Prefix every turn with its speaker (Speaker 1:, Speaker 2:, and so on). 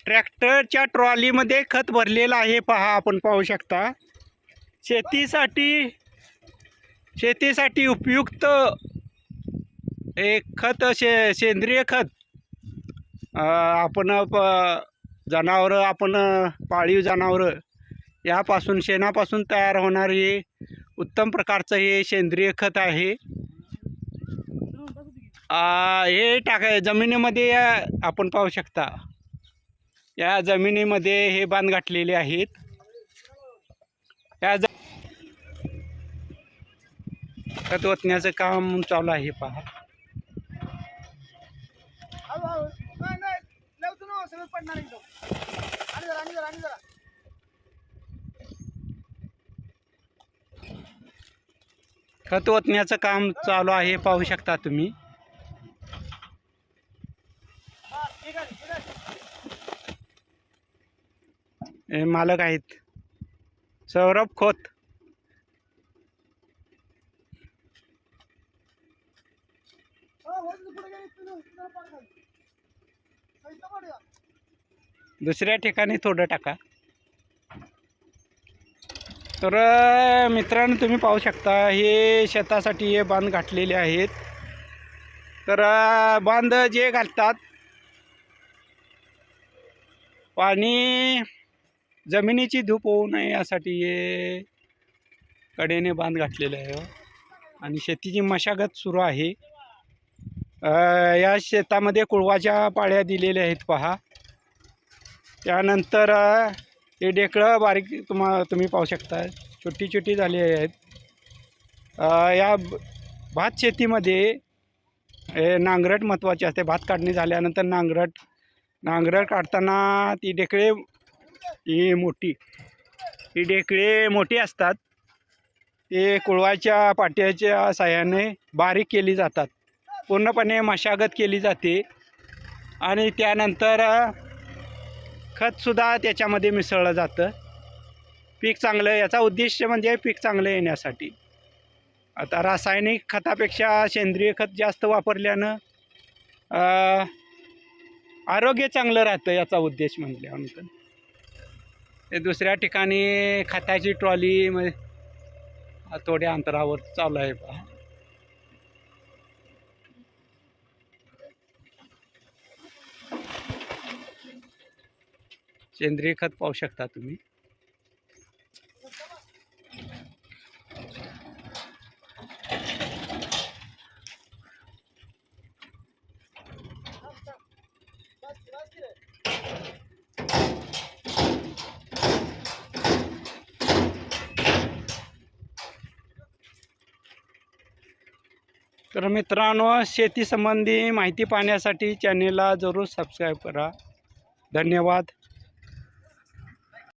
Speaker 1: ट्रॅक्टरच्या ट्रॉलीमध्ये खत भरलेलं आहे, पहा आपण पाहू शकता. शेतीसाठी उपयुक्त एक खत, सेंद्रिय खत. आपण जनावरं, आपण पाळीव जनावरं यापासून, शेणापासून तयार होणारे उत्तम प्रकारचं हे सेंद्रिय खत आहे. हे जमिनीमध्ये आपण पाहू शकता. या जमिनीमध्ये हे बांध गाठलेले आहेत. या खत ओतण्याचं काम चालू आहे, पहा. खत ओतण्याचं काम चालू आहे, पाहू शकता तुम्ही. हे मालक आहेत सौरभ खोत. दुसऱ्या ठिकाणी थोडं टाका. तर मित्रांनो, तुम्ही पाहू शकता हे शेतासाठी हे बांध गाठलेले आहेत. तर बांध जे घालतात, पाणी जमिनीची धूप होऊ नये यासाठी हे कडेने बांध गाठलेले आहे. आणि शेतीची मशागत सुरू आहे. या शेतामध्ये कुळवाच्या पाळ्या दिलेल्या आहेत, पहा. त्यानंतर हे ढेकळं बारीक तुम्ही पाहू शकता, छोटी छोटी झाली आहेत. या भात शेतीमध्ये नांगरट महत्त्वाची असते. भात काढणी झाल्यानंतर नांगरट काढताना ती ढेकळे ही ढेकळे मोठी असतात. ते कुळवाच्या पाट्याच्या साहाय्याने बारीक केली जातात. पूर्णपणे मशागत केली जाते आणि त्यानंतर खतसुद्धा त्याच्यामध्ये मिसळलं जातं. पीक चांगलं, याचा उद्देश म्हणजे पीक चांगलं येण्यासाठी. आता रासायनिक खतापेक्षा सेंद्रिय खत जास्त वापरल्यानं आरोग्य चांगलं राहतं, याचा उद्देश म्हटल्यानंतर. ते दुसऱ्या ठिकाणी खताची ट्रॉली थोड्या अंतरावर चालू आहे, पहा. सेंद्रिय खत पाहू शकता तुम्ही. तर मित्रांनो, शेती संबंधी माहिती पाहण्यासाठी चॅनेलला जरूर सबस्क्राईब करा. धन्यवाद.